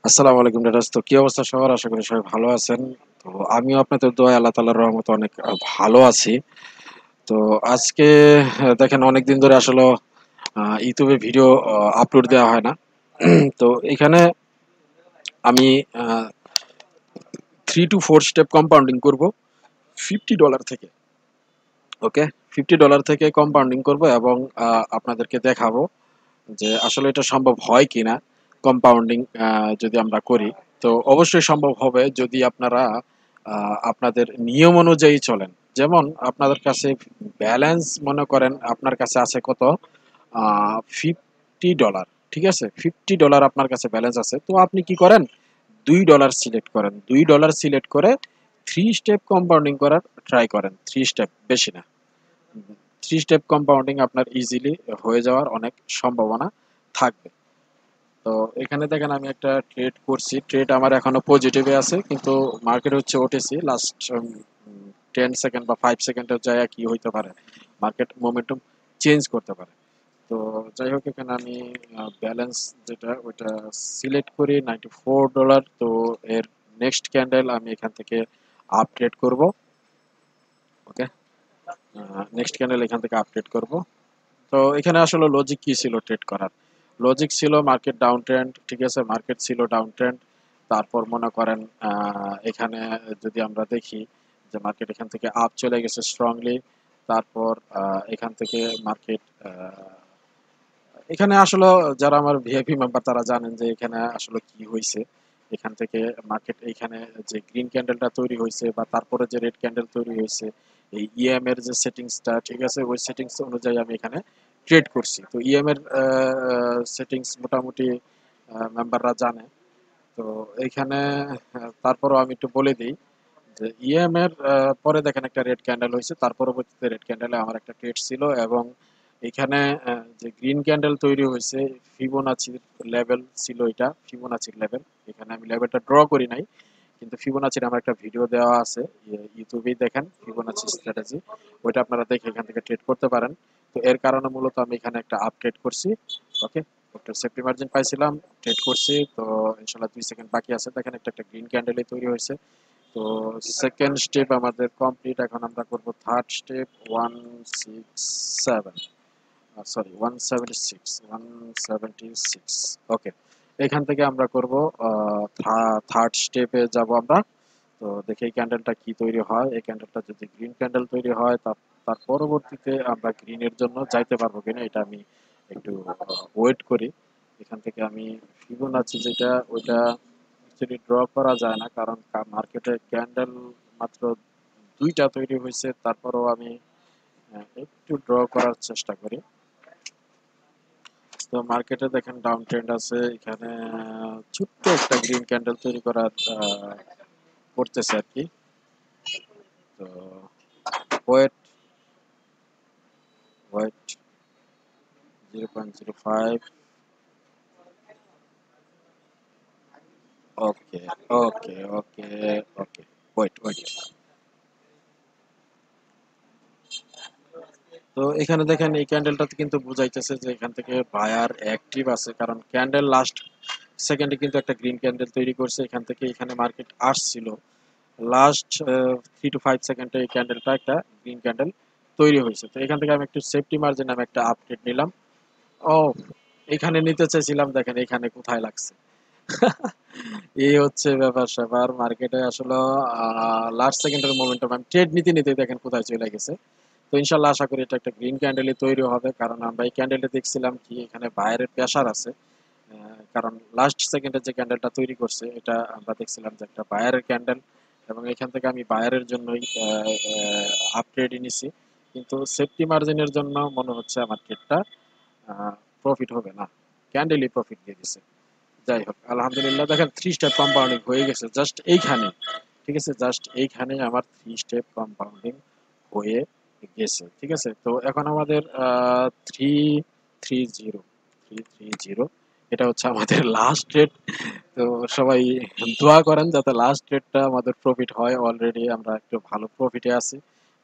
আসসালামু আলাইকুম ডেটাস। তো কি অবস্থা সবার? আশা করি সবাই ভালো আছেন। তো আমিও আপনাদের দোয়ায় আল্লাহ তাআলার রহমতে অনেক ভালো আছি। তো আজকে দেখেন অনেকদিন ধরে আসলে ইউটিউবে ভিডিও আপলোড দেওয়া হয় না। তো এখানে আমি আ 3 to 4 স্টেপ কম্পাউন্ডিং করব $50 থেকে। ওকে? $50 থেকে কম্পাউন্ডিং করব এবং আ আপনাদেরকে দেখাবো যে আসলে এটা সম্ভব হয় কিনা কম্পাউন্ডিং যদি আমরা করি। তো অবশ্যই সম্ভব হবে যদি আপনারা আপনাদের নিয়ম অনুযায়ী চলেন। যেমন আপনাদের কাছে ব্যালেন্স মনে করেন আপনার কাছে আছে কত? আ $50, ঠিক আছে? $50 আপনার কাছে ব্যালেন্স আছে। তো আপনি কি করেন? $2 সিলেক্ট করেন। $2 সিলেক্ট করে 3 স্টেপ কম্পাউন্ডিং করার ট্রাই করেন। 3 স্টেপ, বেশি না। 3 স্টেপ কম্পাউন্ডিং আপনার ইজিলি হয়ে যাওয়ার অনেক সম্ভাবনা থাকবে। তো এখানে দেখেন আমি একটা ট্রেড করছি। ট্রেড আমার এখনো পজিটিভে আছে। কিন্তু মার্কেট হচ্ছে ওঠেছি লাস্ট 10 সেকেন্ড বা 5 সেকেন্ডের জায়গায় কি হইতে পারে? মার্কেট মোমেন্টাম চেঞ্জ করতে পারে। তো যাই হোক এখানে আমি ব্যালেন্স যেটা ওইটা সিলেক্ট করি $94। তো এর নেক্সট ক্যান্ডেল আমি এখান থেকে আপডেট করব। ওকে? নেক্সট ক্যান্ডেল এখান থেকে আপডেট করব। তো এখানে আসলে লজিক কি ছিল ট্রেড করার? লজিক ছিল মার্কেট ডাউন ট্রেন্ড, ঠিক আছে? মার্কেট ছিল ডাউন ট্রেন্ড। তারপর মনে করেন এখানে যদি আমরা দেখি যে মার্কেট এখান থেকে আপ চলে গেছে স্ট্রংলি। তারপর এখান থেকে মার্কেট এখানে আসলে যারা আমার ভিআইপি মেম্বার তারা জানেন যে এখানে আসলে কি হইছে। এখান থেকে মার্কেট এইখানে যে গ্রিন ক্যান্ডেলটা তৈরি হইছে বা তারপরে যে রেড ক্যান্ডেল তৈরি হইছে, এই ইএম এর যে সেটিংসটা, ঠিক আছে? ওই সেটিংস অনুযায়ী আমি এখানে ট্রেড করছি। তো ইএম এর সেটিংস মোটামুটি মেম্বাররা জানে। তো এইখানে তারপরেও আমি একটু বলে দিই যে ইএম এর পরে দেখেন একটা রেড ক্যান্ডেল হয়েছে, তার পরবর্তীতে রেড ক্যান্ডেলে আমার একটা ট্রেড ছিল এবং এখানে যে গ্রিন ক্যান্ডেল তৈরি হয়েছে ফিবোনাচির লেভেল ছিল, এটা ফিবোনাচির লেভেল। এখানে আমি লেভেলটা ড্র করি নাই, কিন্তু ফিবোনাচির আমার একটা ভিডিও দেওয়া আছে, ইউটিউবেই দেখেন ফিবোনাচি স্ট্র্যাটেজি। ওইটা আপনারা দেখে এখান থেকে ট্রেড করতে পারেন। তো এর কারণে মূলত আমি এখানে একটা আপডেট করছি। ওকে? একটা সেফটি মার্জিন পাইছিলাম, ট্রেড করছি। তো ইনশাল্লাহ 2 সেকেন্ড বাকি আছে, দেখেন একটা একটা গ্রিন ক্যান্ডেলে তৈরি হয়েছে। তো সেকেন্ড স্টেপ আমাদের কমপ্লিট। এখন আমরা করব থার্ড স্টেপ 167, সরি 176। ওকে, এখান থেকে আমরা করব থার্ড স্টেপে যাব আমরা। তো দেখি এই ক্যান্ডেলটা কি তৈরি হয়। এই ক্যান্ডেলটা যদি গ্রিন ক্যান্ডেল তৈরি হয় তার পরবর্তীতে আমরা গ্রিনের জন্য যাইতে পারবো কিনা এটা আমি একটু ওয়েট করি। এখান থেকে আমি ফিবোনাচি যেটা ওইটা অ্যাকচুয়ালি ড্র করা যায় না, কারণ মার্কেটে ক্যান্ডেল মাত্র দুইটা তৈরি হয়েছে। তারপরেও আমি একটু ড্র করার চেষ্টা করি। তো মার্কেটে দেখেন ডাউন ট্রেন্ড আছে, এখানে ছোট্ট একটা গ্রিন ক্যান্ডেল তৈরি করার করতেছে আর কি। তো ওয়েট ওয়েট 0.05। ওকে, ওকে, ওকে, ওকে, ওয়েট ওয়েট। তো এখানে দেখেন এই ক্যান্ডেলটাতে কিন্তু বুঝাইতেছে যে এখান থেকে বায়ার অ্যাক্টিভ আছে, কারণ ক্যান্ডেল লাস্ট সেকেন্ডে কিন্তু একটা গ্রিন ক্যান্ডেল তৈরি করছে। এখান থেকে এখানে মার্কেট আসছিল লাস্ট 3 to 5 সেকেন্ডে এই ক্যান্ডেলটা একটা গ্রিন ক্যান্ডেল তৈরি হয়েছে। তো এখান থেকে আমি একটু সেফটি মার্জিন আমি একটা আপডেট নিলাম। ও, এখানে নিতে চাইছিলাম, দেখেন এখানে কোথায় লাগছে। এই হচ্ছে ব্যাপার স্যাপার মার্কেটে আসলে লাস্ট সেকেন্ডের মোমেন্টাম আমি ট্রেড নিতে নিতে দেখেন কোথায় চলে গেছে। তো ইনশাল্লাহ আশা করি এটা একটা গ্রিন ক্যান্ডেলই তৈরি হবে, কারণ আমরা এই ক্যান্ডেলটা দেখছিলাম কি এখানে বায়ারের প্রেসার আছে। কারণ লাস্ট সেকেন্ডে যে ক্যান্ডেলটা তৈরি করছে এটা আমরা দেখছিলাম যে একটা বায়ারের ক্যান্ডেল, এবং এখান থেকে আমি বায়ারের জন্যই আপগ্রেড নিছি। কিন্তু সেফটি মার্জিনের জন্য মনে হচ্ছে আমার ট্রেডটা প্রফিট হবে না, ক্যান্ডেলই প্রফিট দিয়ে দিছে। যাই হোক আলহামদুলিল্লাহ, দেখেন 3 স্টেপ কম্পাউন্ডিং হয়ে গেছে জাস্ট এইখানে, ঠিক আছে? জাস্ট এইখানে আমার 3 স্টেপ কম্পাউন্ডিং হয়ে গেছে, ঠিক আছে? তো এখন আমাদের 330 330 এটা হচ্ছে আমাদের লাস্ট রেট। তো সবাই দোয়া করেন যাতে লাস্ট রেটটা আমাদের প্রফিট হয়। অলরেডি আমরা একটু ভালো প্রফিটে আছি,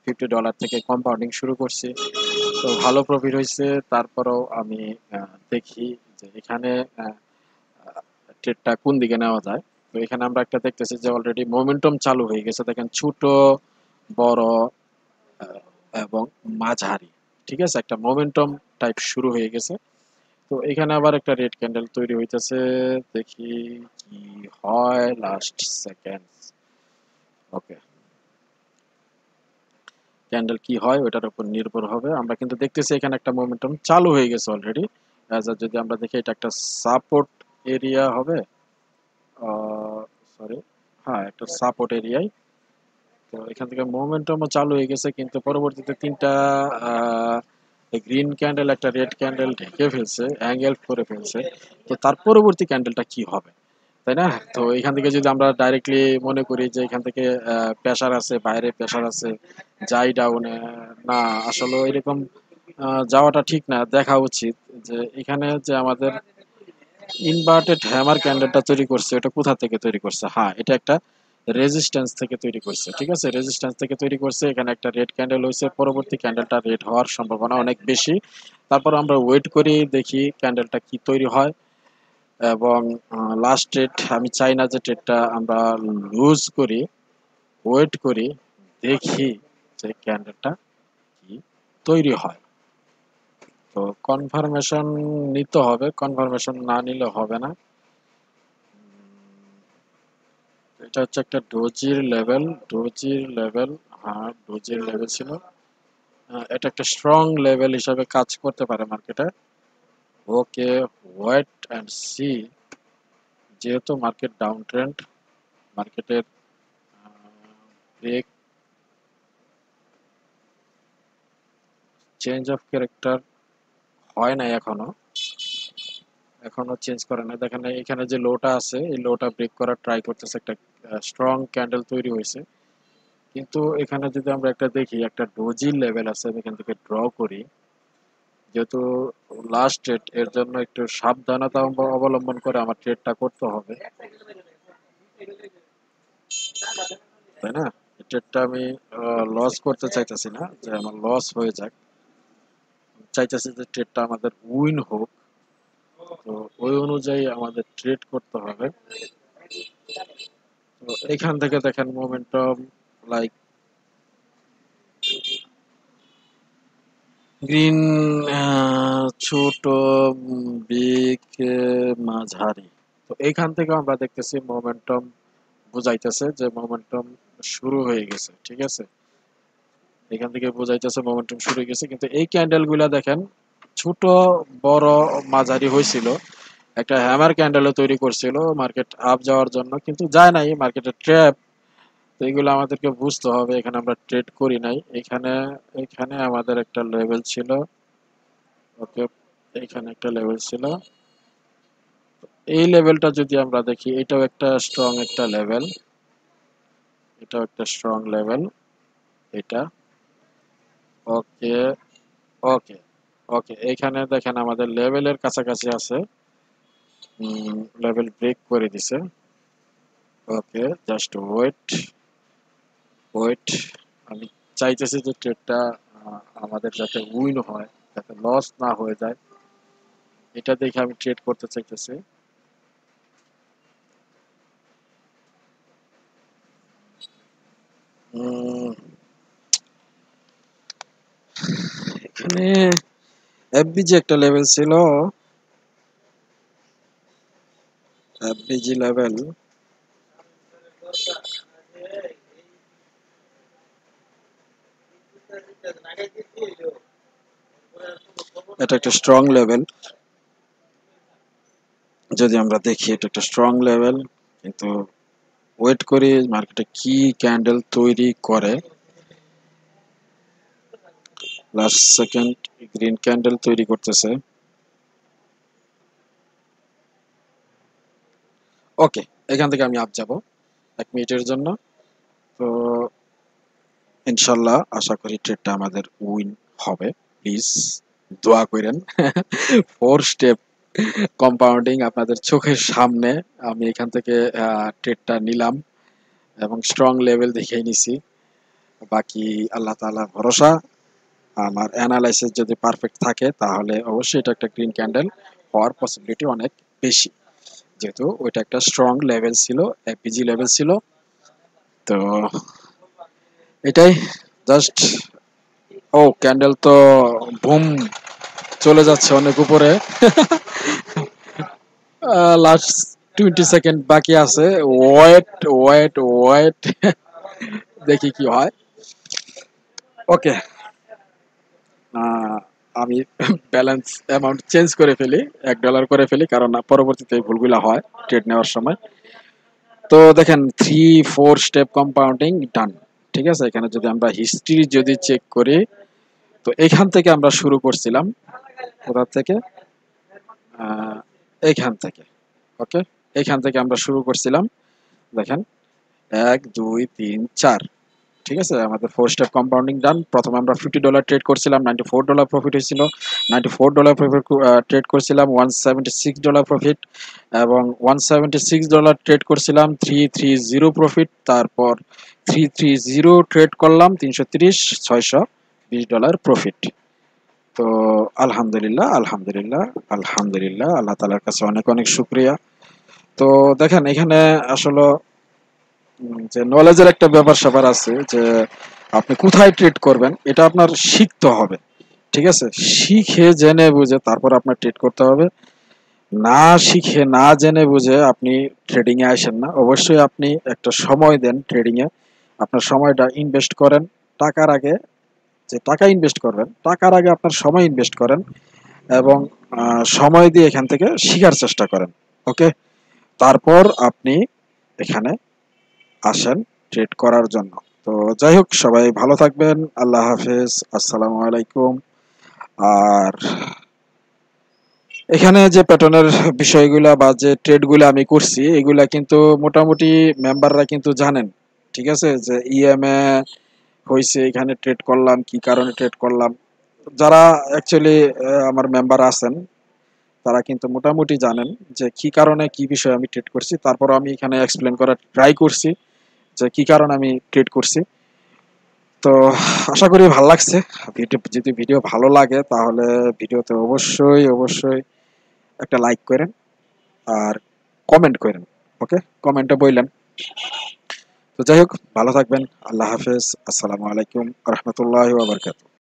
$50 থেকে কম্পাউন্ডিং শুরু করছি। তো ভালো প্রফিট হয়েছে। তারপরেও আমি দেখি যে এখানে ট্রেডটা কোন দিকে নেওয়া যায়। তো এখানে আমরা একটা দেখতেছি যে অলরেডি মোমেন্টাম চালু হয়ে গেছে, দেখেন ছোট, বড় আহ, এবং মাঝারি, ঠিক আছে, একটা মোমেন্টাম টাইপ শুরু হয়ে গেছে। তো এখানে আবার একটা রেড ক্যান্ডেল তৈরি হইতেছে, দেখি কি হয় লাস্ট সেকেন্ড। ওকে, ক্যান্ডেল কি হয় ওটার উপর নির্ভর হবে। আমরা কিন্তু দেখতেছি এখানে একটা মোমেন্টাম চালু হয়ে গেছে অলরেডি। যদি আমরা দেখি এটা একটা সাপোর্ট এরিয়া হবে, সরি, হ্যাঁ একটা সাপোর্ট এরিয়ায়। তো এখান থেকে মোমেন্টামও চালু হয়ে গেছে, কিন্তু পরবর্তীতে তিনটা গ্রিন ক্যান্ডেল একটা রেড ক্যান্ডেল ঢেকে ফেলছে, অ্যাঙ্গেল করে ফেলছে। তো তার পরবর্তী ক্যান্ডেলটা কি হবে, তাই না? তো এখান থেকে যদি আমরা ডাইরেক্টলি মনে করি যে এখান থেকে প্রেসার আছে, বাইরে প্রেসার আছে, যাই ডাউনে, না আসলে এরকম যাওয়াটা ঠিক না। দেখা উচিত যে এখানে যে আমাদের ইনভার্টেড হ্যামার ক্যান্ডেলটা তৈরি করছে, এটা কোথা থেকে তৈরি করছে? হ্যাঁ, এটা একটা রেজিস্ট্যান্স থেকে তৈরি করছে, ঠিক আছে, রেজিস্ট্যান্স থেকে তৈরি করছে। এখানে একটা রেড ক্যান্ডেল হয়েছে, পরবর্তী ক্যান্ডেলটা রেড হওয়ার সম্ভাবনা অনেক বেশি। তারপর আমরা ওয়েট করি, দেখি ক্যান্ডেলটা কি তৈরি হয়। এবং লাস্ট ট্রেড, আমি চাই না যে ট্রেডটা আমরা লুজ করি, ওয়েট করি, দেখি যে ক্যান্ডেলটা কি তৈরি হয়। তো কনফার্মেশন নিতে হবে, কনফার্মেশন না নিলে হবে না। এটা হচ্ছে একটা ডোজির লেভেল, ডোজির লেভেল, হ্যাঁ ডোজির লেভেল ছিল। এটা একটা স্ট্রং লেভেল হিসাবে কাজ করতে পারে মার্কেটে। ওকে, ওয়েট অ্যান্ড সি। যেহেতু মার্কেট ডাউন ট্রেন্ড, মার্কেটের ব্রেক, চেঞ্জ অফ ক্যারেক্টার হয় নাই এখনো, এখনো চেঞ্জ করে না। দেখেন এখানে যে লোটা আছে, এই লোটা ব্রেক করার ট্রাই করতেছে, একটা স্ট্রং ক্যান্ডেল তৈরি হয়েছে। কিন্তু এখানে যদি আমরা একটা দেখি, একটা ডোজি লেভেল আছে, আমি এখান থেকে ড্র করি। যেহেতু লাস্ট ট্রেড, এর জন্য একটু সাবধানতা অবলম্বন করে আমার ট্রেডটা করতে হবে, তাই না? এই ট্রেডটা আমি লস করতে চাইতেছি না, যে আমার লস হয়ে যাক, চাইতেছি যে ট্রেডটা আমাদের উইন হোক। তো ওই অনুযায়ী আমাদের ট্রেড করতে হবে। তো এখান থেকে দেখেন মোমেন্টাম, লাইক গ্রিন, ছোট, বিগ, মাঝারি। তো এইখান থেকে আমরা দেখতেছি মোমেন্টাম বুঝাইতেছে যে মোমেন্টাম শুরু হয়ে গেছে, ঠিক আছে, এখান থেকে বুঝাইতেছে মোমেন্টাম শুরু হয়ে গেছে। কিন্তু এই ক্যান্ডেল গুলা দেখেন ছোট, বড়, মাঝারি হয়েছিল, একটা হ্যামার ক্যান্ডেলও তৈরি করছিল মার্কেট আপ যাওয়ার জন্য, কিন্তু যায় নাই, মার্কেটের ট্র্যাপ। তো এগুলো আমাদেরকে বুঝতে হবে, এখানে আমরা ট্রেড করি নাই। এখানে এখানে আমাদের একটা লেভেল ছিল, ওকে, এখানে একটা লেভেল ছিল। এই লেভেলটা যদি আমরা দেখি, এটাও একটা স্ট্রং একটা লেভেল, এটাও একটা স্ট্রং লেভেল, এটা। ওকে, ওকে, ওকে, এখানে দেখেন আমাদের লেভেলের কাছাকাছি আছে, লেভেল ব্রেক করে দিছে। ওকে, জাস্ট ওয়েট, ওয়েট। আমি চাইতেছি যে ট্রেডটা আমাদের যাতে উইন হয়, যাতে লস না হয়ে যায়, এটা দেখে আমি ট্রেড করতে চাইতেছি। উম, এখানে এফবিজি একটা লেভেল ছিল, এফবিজি লেভেল, এটা একটা স্ট্রং লেভেল। যদি আমরা দেখি এটা একটা স্ট্রং লেভেল, কিন্তু ওয়েট করি মার্কেটে কি ক্যান্ডেল তৈরি করে। লাস্ট সেকেন্ড, গ্রিন ক্যান্ডেল তৈরি করতেছে। ওকে, এখান থেকে আমি আপ যাব 1 মিনিটের জন্য। তো ইনশাল্লাহ আশা করি ট্রেডটা আমাদের উইন হবে, প্লিজ দোয়া করেন। 4 স্টেপ কম্পাউন্ডিং আপনাদের চোখের সামনে আমি এখান থেকে ট্রেডটা নিলাম, এবং স্ট্রং লেভেল দেখেই নিছি। বাকি আল্লাহ তাআলার ভরসা। আমার অ্যানালাইসিস যদি পারফেক্ট থাকে তাহলে অবশ্যই এটা একটা গ্রিন ক্যান্ডেল হওয়ার পসিবিলিটি অনেক বেশি। যেহেতু ওইটা একটা স্ট্রং লেভেল ছিল, এপিজি লেভেল ছিল। তো এটাই জাস্ট। ও ক্যান্ডেল তো বুম চলে যাচ্ছে অনেক উপরে। লাস্ট 20 সেকেন্ড বাকি আছে। Wait wait wait. দেখি কি হয়। ওকে, আমি ব্যালেন্স অ্যামাউন্ট চেঞ্জ করে ফেলি, $1 করে ফেলি, কারণ পরবর্তীতে এই ভুলগুলো হয় ট্রেড নেওয়ার সময়। তো দেখেন 3-4 স্টেপ কম্পাউন্ডিং ডান। ঠিক আছে, এখানে যদি আমরা হিস্ট্রি যদি চেক করি, তো এখান থেকে আমরা শুরু করছিলাম। কোথা থেকে? আহ, এইখান থেকে। ওকে, এইখান থেকে আমরা শুরু করছিলাম। দেখেন 1 2 3 4। ঠিক আছে, আমাদের 4 স্টেপ কম্পাউন্ডিং ডান। প্রথমে আমরা $50 ট্রেড করছিলাম, $94 প্রফিট হয়েছিল। $94 প্রফিট ট্রেড করছিলাম, $176 প্রফিট। এবং $176 ট্রেড করছিলাম, 330 প্রফিট। তারপর 330 ট্রেড করলাম, 330, $620 প্রফিট। তো আলহামদুলিল্লাহ আলহামদুলিল্লাহ আলহামদুলিল্লাহ, আল্লাহ তালার কাছে অনেক অনেক শুক্রিয়া। তো দেখেন এখানে আসলে যে নলেজের একটা ব্যাপার স্যাপার আছে, যে আপনি কোথায় ট্রেড করবেন এটা আপনার শিখতে হবে। ঠিক আছে, শিখে জেনে বুঝে তারপর আপনার ট্রেড করতে হবে। না শিখে না জেনে বুঝে আপনি ট্রেডিং এ আসেন না। অবশ্যই আপনি একটা সময় দেন ট্রেডিং এ, আপনার সময়টা ইনভেস্ট করেন। টাকার আগে, যে টাকা ইনভেস্ট করবেন টাকার আগে আপনার সময় ইনভেস্ট করেন, এবং সময় দিয়ে এখান থেকে শিখার চেষ্টা করেন। ওকে, তারপর আপনি এখানে আসেন ট্রেড করার জন্য। তো যাই হোক, সবাই ভালো থাকবেন। আল্লাহ হাফেজ, আসসালামু আলাইকুম। আর এখানে যে প্যাটার্নের বিষয়গুলা বা যে ট্রেডগুলো আমি করছি, এগুলা কিন্তু মোটামুটি মেম্বাররা কিন্তু জানেন। ঠিক আছে, যে ইএমএ হয়েছে, এখানে ট্রেড করলাম, কি কারণে ট্রেড করলাম। যারা অ্যাকচুয়ালি আমার মেম্বার আছেন, তারা কিন্তু মোটামুটি জানেন যে কি কারণে কি বিষয়ে আমি ট্রেড করছি। তারপর আমি এখানে এক্সপ্লেন করার ট্রাই করছি যে কি কারণে আমি ট্রেড করছি। তো আশা করি ভালো লাগছে। ভিডিও যদি ভিডিও ভালো লাগে তাহলে ভিডিওতে অবশ্যই অবশ্যই একটা লাইক করেন, আর কমেন্ট করেন। ওকে, কমেন্টে বললেন। তো যাই হোক, ভালো থাকবেন। আল্লাহ হাফেজ, আসসালামু আলাইকুম রহমতুল্লাহ ওয়া বারাকাতুহু।